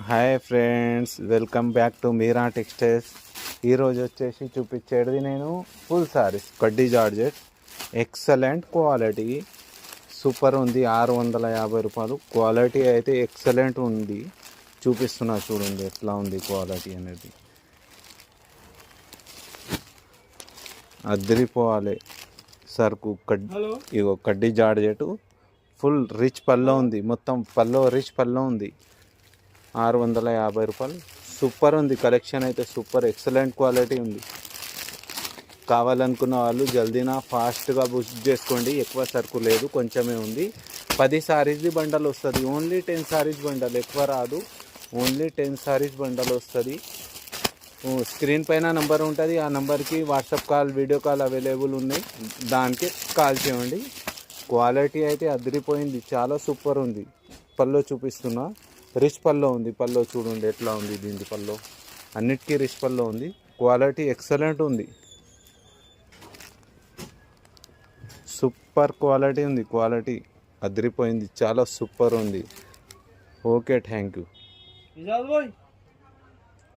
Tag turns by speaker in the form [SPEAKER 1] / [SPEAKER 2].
[SPEAKER 1] Hi friends, welcome back to Meera textiles. ఈరోజు వచ్చేసి చూపించేది నేను ఫుల్ సారీస్ కడ్డీ జార్జెట్, ఎక్సలెంట్ క్వాలిటీ, సూపర్ ఉంది. 650 రూపాయలు. క్వాలిటీ అయితే ఎక్సలెంట్ ఉంది. చూపిస్తున్నా చూడండి ఎట్లా ఉంది క్వాలిటీ అనేది. అద్దరిపోవాలి సరుకు. ఇగో కడ్డీ జార్జెట్ ఫుల్ రిచ్ పల్లో ఉంది. మొత్తం పల్లో రిచ్ పల్లో ఉంది. 650 రూపాయలు. సూపర్ ఉంది కలెక్షన్ అయితే, సూపర్ ఎక్సలెంట్ క్వాలిటీ ఉంది. కావాలనుకున్న వాళ్ళు జల్దీనా ఫాస్ట్గా బుక్ చేసుకోండి. ఎక్కువ సరుకు లేదు, కొంచెమే ఉంది. 10 సారీస్ది బండల్ వస్తుంది. ఓన్లీ 10 సారీస్ బండల్, ఎక్కువ రాదు. ఓన్లీ 10 సారీస్ బండల్ వస్తుంది. స్క్రీన్ పైన నెంబర్ ఉంటుంది. ఆ నెంబర్కి WhatsApp call, video call available ఉన్నాయి. దానికి కాల్ చేయండి. క్వాలిటీ అయితే అదిరిపోయింది, చాలా సూపర్ ఉంది. పల్లో చూపిస్తున్నా, రిచ్ పల్లో ఉంది. పల్లో చూడండి ఎట్లా ఉంది. దీని పల్లో అన్నిటికీ రిచ్ పల్లో ఉంది. క్వాలిటీ ఎక్సలెంట్ ఉంది, సూపర్ క్వాలిటీ ఉంది. క్వాలిటీ అదిరిపోయింది, చాలా సూపర్ ఉంది. Okay, thank you.